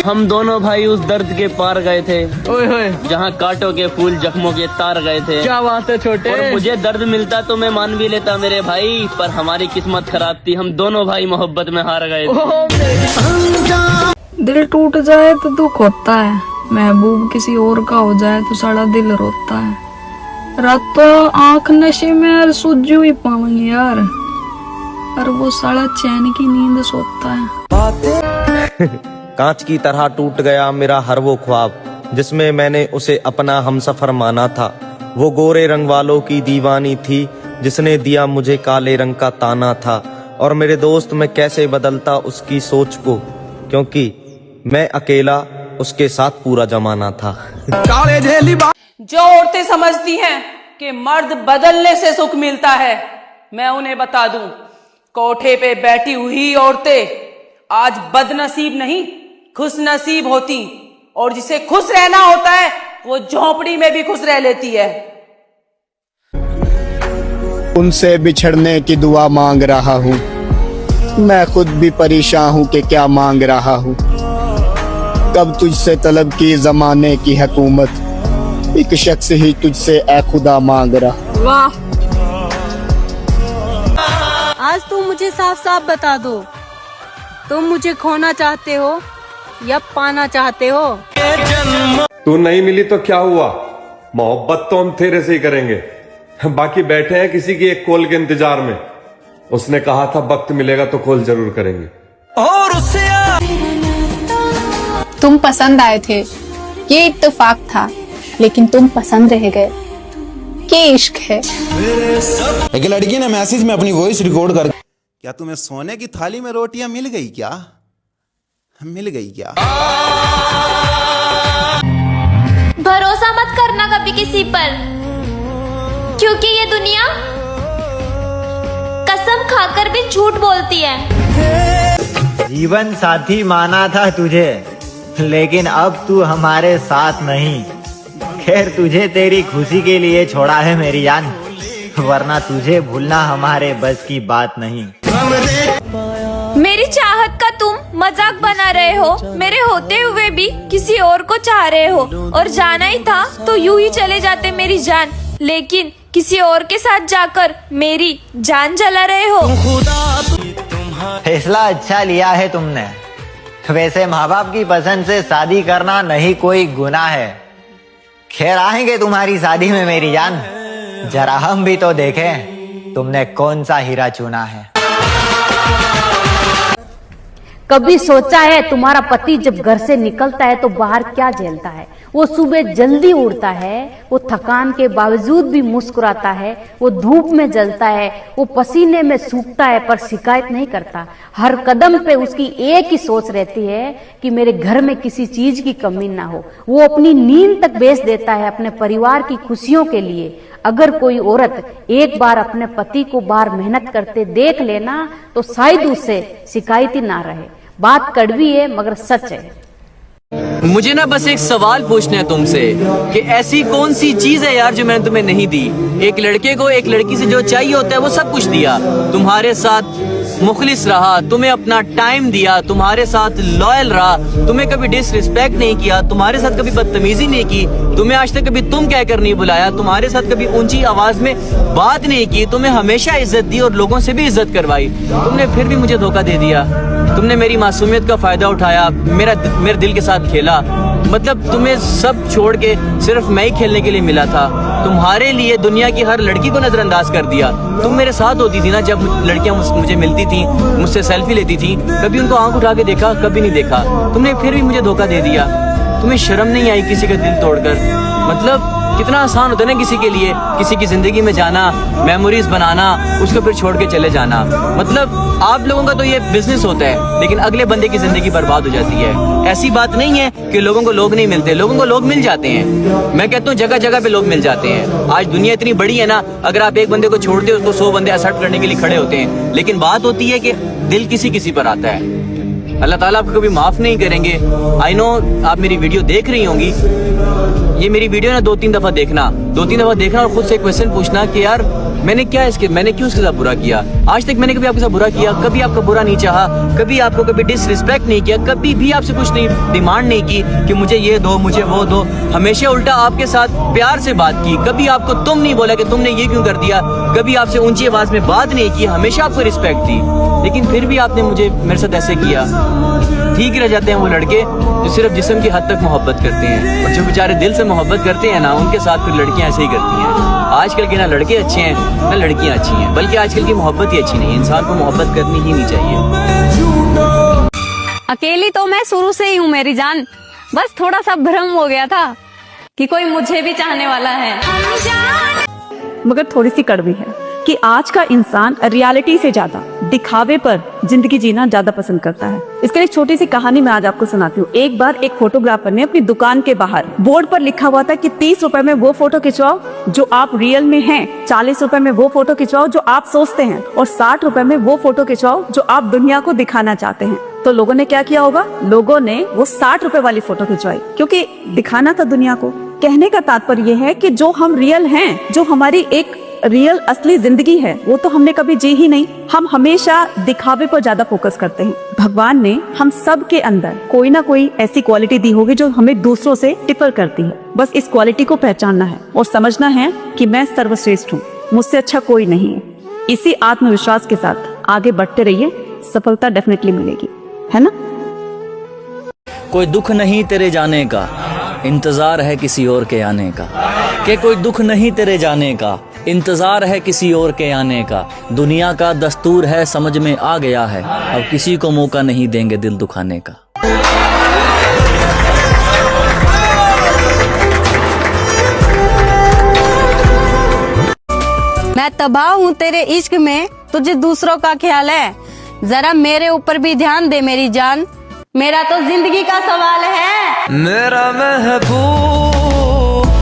हम दोनों भाई उस दर्द के पार गए थे, ओए होए, जहाँ कांटों के फूल जख्मों के तार गए थे। क्या बात है छोटे। और मुझे दर्द मिलता तो मैं मान भी लेता मेरे भाई, पर हमारी किस्मत खराब थी, हम दोनों भाई मोहब्बत में हार गए थे। दिल टूट जाए तो दुख होता है, महबूब किसी और का हो जाए तो सारा दिल रोता है। रात तो आंख नशे में यार सूझी हुई पाऊंगी यार, और वो साला चैन की नींद सोता है। कांच की तरह टूट गया मेरा हर वो ख्वाब, जिसमें मैंने उसे अपना हमसफर माना था। वो गोरे रंग वालों की दीवानी थी, जिसने दिया मुझे काले रंग का ताना था। और मेरे दोस्त मैं कैसे बदलता उसकी सोच को, क्योंकि मैं अकेला उसके साथ पूरा जमाना था। जो औरतें समझती हैं कि मर्द बदलने से सुख मिलता है, मैं उन्हें बता दूं, कोठे पे बैठी हुई औरतें आज बदनसीब नहीं खुशनसीब होती, और जिसे खुश रहना होता है वो झोपड़ी में भी खुश रह लेती है। उनसे बिछड़ने की दुआ मांग रहा हूँ, मैं खुद भी परेशान हूँ कि क्या मांग रहा हूँ। कब तुझसे तलब की जमाने की हुकूमत, एक शख्स ही तुझसे ए खुदा मांग रहा। वाह, आज तुम मुझे साफ साफ बता दो, तुम मुझे खोना चाहते हो या पाना चाहते हो? तू नहीं मिली तो क्या हुआ, मोहब्बत तो हम तेरे से ही करेंगे। बाकी बैठे हैं किसी की एक कॉल के इंतजार में, उसने कहा था वक्त मिलेगा तो कॉल जरूर करेंगे। और उससे तुम पसंद आए थे, ये इत्तेफाक था, लेकिन तुम पसंद रह गए, ये इश्क है। एक लड़की ने मैसेज में अपनी वॉइस रिकॉर्ड कर, क्या तुम्हें सोने की थाली में रोटियां मिल गई क्या, मिल गई क्या? भरोसा मत करना कभी किसी पर, क्योंकि ये दुनिया कसम खाकर भी झूठ बोलती है। जीवन साथी माना था तुझे, लेकिन अब तू हमारे साथ नहीं। खैर तुझे तेरी खुशी के लिए छोड़ा है मेरी जान, वरना तुझे भूलना हमारे बस की बात नहीं। मेरी चाहत का तुम मजाक बना रहे हो, मेरे होते हुए भी किसी और को चाह रहे हो, और जाना ही था तो यूं ही चले जाते मेरी जान, लेकिन किसी और के साथ जाकर मेरी जान जला रहे हो। फैसला अच्छा लिया है तुमने, वैसे माँ बाप की पसंद से शादी करना नहीं कोई गुनाह है। खैर आएंगे तुम्हारी शादी में मेरी जान, जरा हम भी तो देखें तुमने कौन सा हीरा चुना है। कभी सोचा है तुम्हारा पति जब घर से निकलता है तो बाहर क्या झेलता है? वो सुबह जल्दी उठता है, वो थकान के बावजूद भी मुस्कुराता है, वो धूप में जलता है, वो पसीने में सूखता है पर शिकायत नहीं करता। हर कदम पे उसकी एक ही सोच रहती है कि मेरे घर में किसी चीज की कमी ना हो। वो अपनी नींद तक बेच देता है अपने परिवार की खुशियों के लिए। अगर कोई औरत एक बार अपने पति को बाहर मेहनत करते देख लेना तो शायद उससे शिकायत ही ना रहे। बात कड़वी है मगर सच है। मुझे ना बस एक सवाल पूछना है तुमसे कि ऐसी कौन सी चीज है यार जो मैंने तुम्हें नहीं दी। एक लड़के को एक लड़की से जो चाहिए होता है वो सब कुछ दिया, तुम्हारे साथ मुखलिस रहा, तुम्हें अपना टाइम दिया, तुम्हारे साथ लॉयल रहा, तुम्हें कभी डिसरिस्पेक्ट नहीं किया, तुम्हारे साथ कभी बदतमीजी नहीं की, तुम्हें आज तक कभी तुम कहकर नहीं बुलाया, तुम्हारे साथ कभी ऊंची आवाज में बात नहीं की, तुम्हें हमेशा इज्जत दी और लोगों से भी इज्जत करवाई। तुमने फिर भी मुझे धोखा दे दिया। तुमने मेरी मासूमियत का फायदा उठाया, मेरे दिल के साथ खेला। मतलब तुम्हें सब छोड़ के सिर्फ मैं ही खेलने के लिए मिला था। तुम्हारे लिए दुनिया की हर लड़की को नजरअंदाज कर दिया। तुम मेरे साथ होती थी ना, जब लड़कियां मुझे मिलती थी, मुझसे सेल्फी लेती थी, कभी उनको आंख उठा के देखा? कभी नहीं देखा। तुमने फिर भी मुझे धोखा दे दिया। तुम्हें शर्म नहीं आई किसी का दिल तोड़कर? मतलब कितना आसान होता है ना किसी के लिए, किसी की जिंदगी में जाना, मेमोरीज बनाना, उसको फिर छोड़ के चले जाना। मतलब आप लोगों का तो ये बिजनेस होता है, लेकिन अगले बंदे की जिंदगी बर्बाद हो जाती है। ऐसी बात नहीं है कि लोगों को लोग नहीं मिलते, लोगों को लोग मिल जाते हैं। मैं कहता हूँ जगह जगह पे लोग मिल जाते हैं। आज दुनिया इतनी बड़ी है ना, अगर आप एक बंदे को छोड़ते हो उसको 100 बंदे एक्सेप्ट करने के लिए खड़े होते हैं। लेकिन बात होती है कि दिल किसी किसी पर आता है। अल्लाह ताला आपको कभी माफ नहीं करेंगे। आई नो आप मेरी वीडियो देख रही होंगी, ये मेरी वीडियो ना 2-3 दफा देखना और खुद से क्वेश्चन पूछना कि यार मैंने क्यों उसके साथ बुरा किया। आज तक मैंने कभी आपके साथ बुरा किया? कभी आपका बुरा नहीं चाहा, कभी आपको कभी डिसरिस्पेक्ट नहीं किया, कभी भी आपसे कुछ नहीं डिमांड नहीं की कि मुझे ये दो, मुझे वो दो। हमेशा उल्टा आपके साथ प्यार से बात की, कभी आपको तुम नहीं बोला कि तुमने ये क्यों कर दिया, कभी आपसे ऊंची आवाज में बात नहीं की, हमेशा आपको रिस्पेक्ट दी। लेकिन फिर भी आपने मेरे साथ ऐसे किया। ठीक रह जाते हैं वो लड़के जो सिर्फ जिस्म की हद तक मोहब्बत करते हैं, और जो बेचारे दिल से मोहब्बत करते हैं ना, उनके साथ फिर लड़कियां ऐसे ही करती हैं। आजकल के ना लड़के अच्छे हैं ना लड़कियां अच्छी हैं, बल्कि आजकल की मोहब्बत ही अच्छी नहीं है। इंसान को मोहब्बत करनी ही नहीं चाहिए। अकेली तो मैं शुरू से ही हूँ मेरी जान, बस थोड़ा सा भ्रम हो गया था कि कोई मुझे भी चाहने वाला है। मगर थोड़ी सी कड़वी है कि आज का इंसान रियलिटी से ज्यादा दिखावे पर जिंदगी जीना ज्यादा पसंद करता है। इसके लिए एक छोटी सी कहानी मैं आज आपको सुनाती हूँ। एक बार एक फोटोग्राफर ने अपनी दुकान के बाहर बोर्ड पर लिखा हुआ था कि 30 रुपए में वो फोटो खिंचवाओ जो आप रियल में हैं, 40 रुपए में वो फोटो खिंचवाओ जो आप सोचते हैं, और 60 रुपए में वो फोटो खिंचवाओ जो आप दुनिया को दिखाना चाहते हैं। तो लोगों ने क्या किया होगा? लोगों ने वो 60 रुपए वाली फोटो खिंचवाई, क्योंकि दिखाना था दुनिया को। कहने का तात्पर्य ये है कि जो हम रियल हैं, जो हमारी एक रियल असली जिंदगी है, वो तो हमने कभी जी ही नहीं। हम हमेशा दिखावे पर ज्यादा फोकस करते हैं। भगवान ने हम सब के अंदर कोई ना कोई ऐसी क्वालिटी दी होगी जो हमें दूसरों से डिफर करती है। बस इस क्वालिटी को पहचानना है और समझना है कि मैं सर्वश्रेष्ठ हूँ, मुझसे अच्छा कोई नहीं है। इसी आत्मविश्वास के साथ आगे बढ़ते रहिए, सफलता डेफिनेटली मिलेगी, है ना? कोई दुख नहीं तेरे जाने का, इंतजार है किसी और के आने का। कि कोई दुख नहीं तेरे जाने का, इंतजार है किसी और के आने का। दुनिया का दस्तूर है समझ में आ गया है, अब किसी को मौका नहीं देंगे दिल दुखाने का। मैं तबाह हूँ तेरे इश्क में, तुझे दूसरों का ख्याल है। जरा मेरे ऊपर भी ध्यान दे मेरी जान, मेरा तो जिंदगी का सवाल है। मेरा महबूब